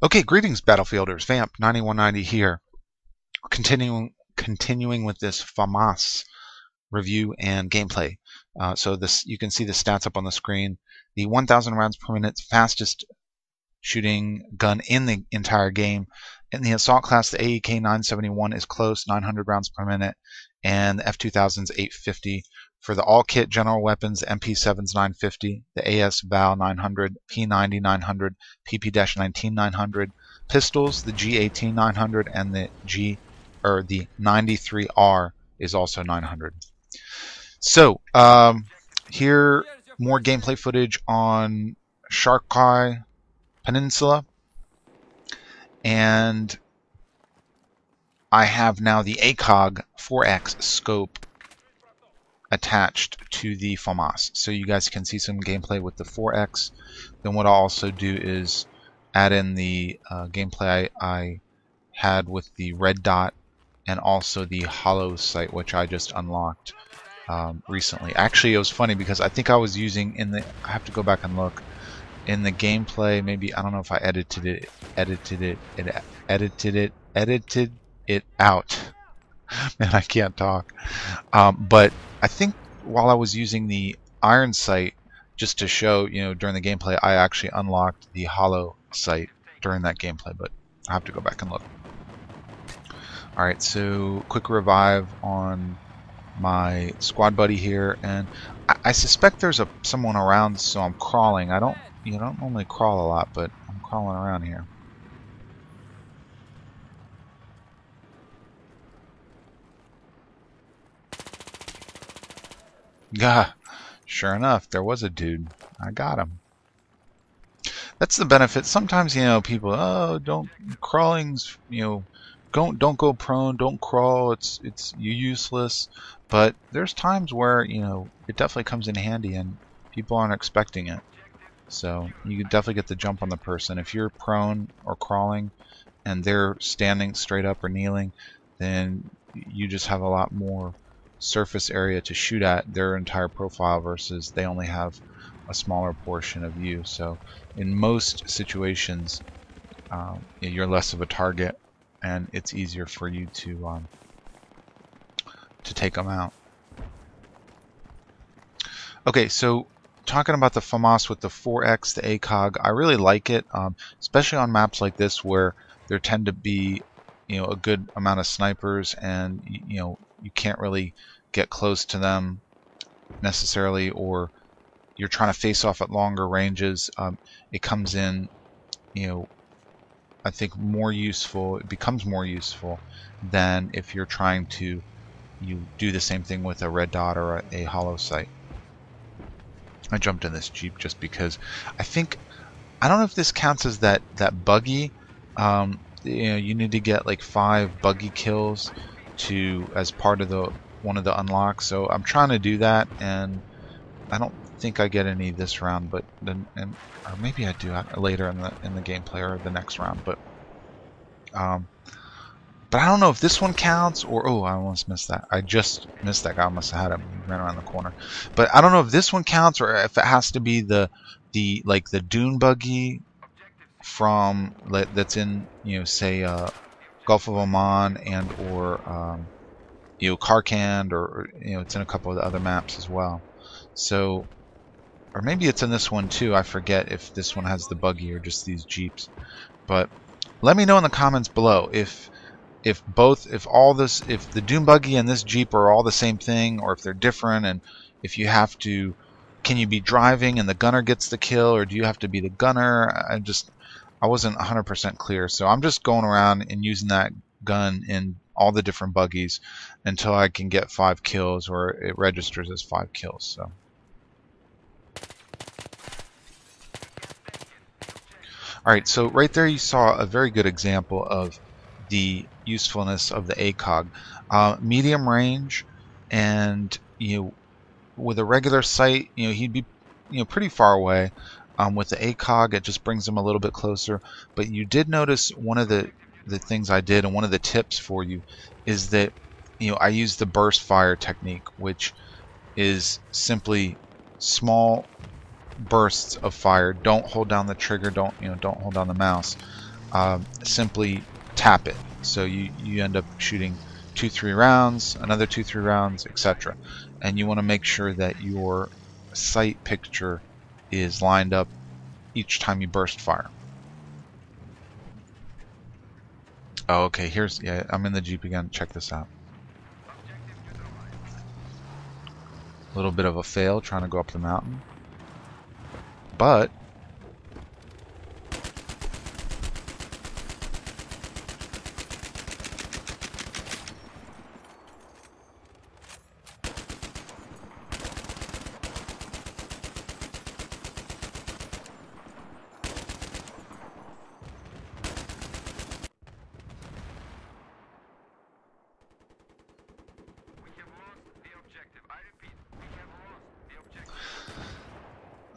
Okay, greetings, Battlefielders. Vamp 9190 here. Continuing with this FAMAS review and gameplay. So you can see the stats up on the screen. The 1,000 rounds per minute, fastest shooting gun in the entire game. In the assault class, the AEK 971 is close, 900 rounds per minute, and the F2000 is 850. For the all-kit general weapons, MP7 is 950, the AS Val 900, P90 900, PP-19 900, pistols, the G18 900, and the the 93R is also 900. So here, more gameplay footage on Karkand Peninsula, and I have now the ACOG 4X scope attached to the FAMAS, so you guys can see some gameplay with the 4X. Then what I'll also do is add in the gameplay I had with the red dot and also the hollow sight, which I just unlocked recently. Actually, it was funny because I think I was using I have to go back and look in the gameplay. Maybe, I don't know if I edited it out. Man, I can't talk. But I think while I was using the iron sight just to show, during the gameplay, I actually unlocked the hollow sight during that gameplay, but I have to go back and look. Alright, so quick revive on my squad buddy here, and I suspect there's someone around, so I'm crawling. I don't normally crawl a lot, but I'm crawling around here. Yeah, sure enough, there was a dude. I got him. That's the benefit. Sometimes, people, crawling's, don't go prone, don't crawl, it's you're useless. But there's times where, it definitely comes in handy and people aren't expecting it. So you definitely get the jump on the person. If you're prone or crawling and they're standing straight up or kneeling, then you just have a lot more surface area to shoot at their entire profile versus they only have a smaller portion of you. So in most situations, you're less of a target and it's easier for you to take them out. Okay, so talking about the FAMAS with the 4X, the ACOG, I really like it, especially on maps like this where there tend to be, a good amount of snipers, and you can't really get close to them necessarily, or you're trying to face off at longer ranges. It comes in, I think more useful. It becomes more useful than if you're trying to do the same thing with a red dot or a hollow sight. I jumped in this Jeep just because I don't know if this counts as that buggy. You need to get like 5 buggy kills as part of one of the unlocks. So I'm trying to do that, and I don't think I get any this round, but or maybe I do later in the gameplay or the next round. But I don't know if this one counts, or I almost missed that. I just missed that guy. I must have had him. He ran around the corner. But I don't know if this one counts, or if it has to be the dune buggy from that's in say Gulf of Oman and or Karkand, or it's in a couple of the other maps as well. So, or maybe it's in this one too. I forget if this one has the buggy or just these Jeeps. But let me know in the comments below if the dune buggy and this Jeep are all the same thing, or if they're different, and if you have to, can you be driving and the gunner gets the kill, or do you have to be the gunner? I wasn't 100% clear, so I'm just going around and using that gun in all the different buggies until I can get 5 kills, or it registers as 5 kills. So. Alright, so right there you saw a very good example of the usefulness of the ACOG. Medium range, and with a regular sight, he'd be pretty far away. With the ACOG, it just brings him a little bit closer. But you did notice one of the things I did, and one of the tips for you, is that I use the burst fire technique, which is simply small bursts of fire. Don't hold down the trigger. Don't hold down the mouse. simply tap it. So you end up shooting 2-3 rounds, another 2-3 rounds, etc. And you want to make sure that your sight picture is lined up each time you burst fire. Oh, okay, yeah, I'm in the Jeep again. Check this out. A little bit of a fail trying to go up the mountain. But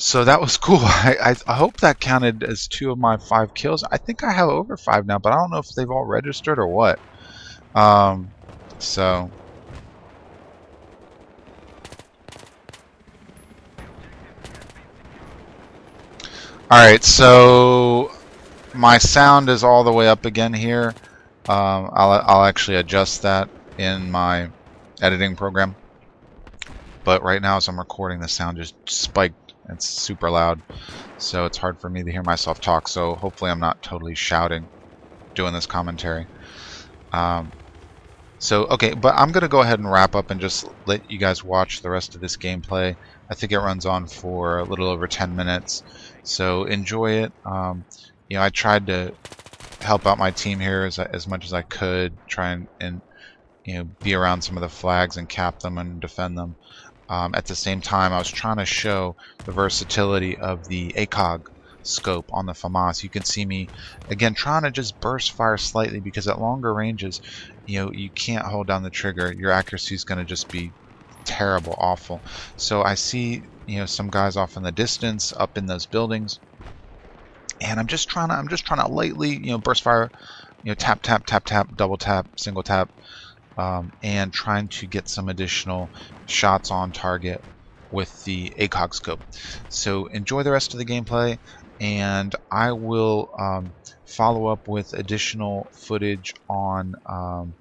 so that was cool. I hope that counted as 2 of my 5 kills. I think I have over 5 now, but I don't know if they've all registered or what. Um, so Alright, so my sound is all the way up again here. I'll actually adjust that in my editing program. But right now as I'm recording, the sound just spiked. It's super loud, so it's hard for me to hear myself talk. So hopefully I'm not totally shouting doing this commentary. Okay, but I'm going to go ahead and wrap up and just let you guys watch the rest of this gameplay. I think it runs on for a little over 10 minutes, so enjoy it. I tried to help out my team here as much as I could, try and be around some of the flags and cap them and defend them. At the same time, I was trying to show the versatility of the ACOG scope on the FAMAS. You can see me again trying to just burst fire slightly, because at longer ranges, you can't hold down the trigger. Your accuracy is going to just be terrible, awful. So I see some guys off in the distance up in those buildings, and I'm just trying to lightly burst fire, tap tap tap tap, double tap, single tap, and trying to get some additional shots on target with the ACOG scope. So enjoy the rest of the gameplay, and I will follow up with additional footage on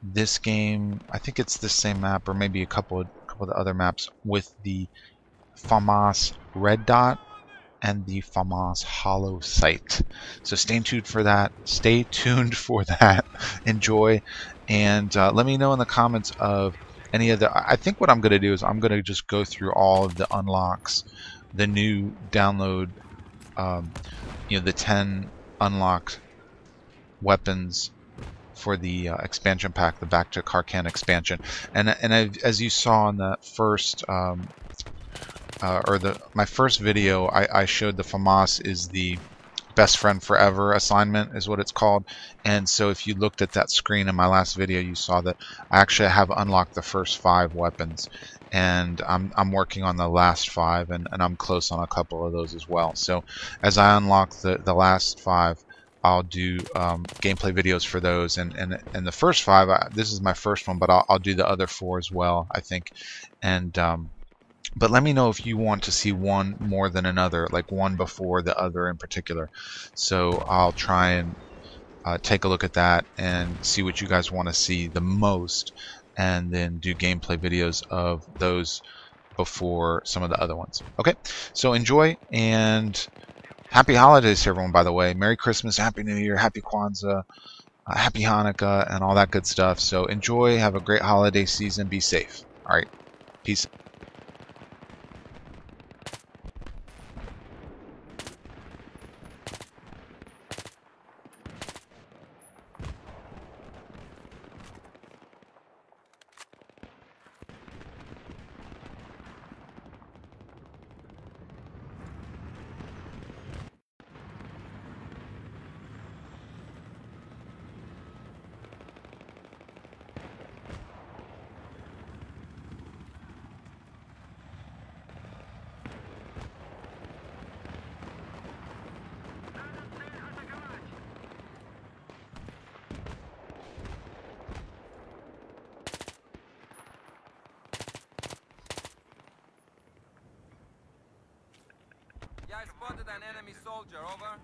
this game. I think it's the same map, or maybe a couple of the other maps, with the FAMAS red dot and the FAMAS hollow sight. So stay tuned for that. Stay tuned for that. Enjoy, and let me know in the comments of any of the. I think what I'm going to do is I'm going to just go through all of the unlocks, the new download, the 10 unlocked weapons for the expansion pack, the Back to Karkand expansion, and as you saw in the first. My first video, I showed the FAMAS is the best friend forever assignment is what it's called. And so if you looked at that screen in my last video, you saw that I actually have unlocked the first 5 weapons, and I'm working on the last 5, and I'm close on a couple of those as well. So as I unlock the last 5, I'll do gameplay videos for those, and the first 5, this is my first one, but I'll do the other 4 as well, I think. And but let me know if you want to see one more than another, like one before the other in particular. So I'll try and take a look at that and see what you guys want to see the most, and then do gameplay videos of those before some of the other ones. Okay, so enjoy, and happy holidays to everyone, by the way. Merry Christmas, Happy New Year, Happy Kwanzaa, Happy Hanukkah, and all that good stuff. So enjoy, have a great holiday season, be safe. All right, peace. Yeah, I spotted an enemy soldier, over.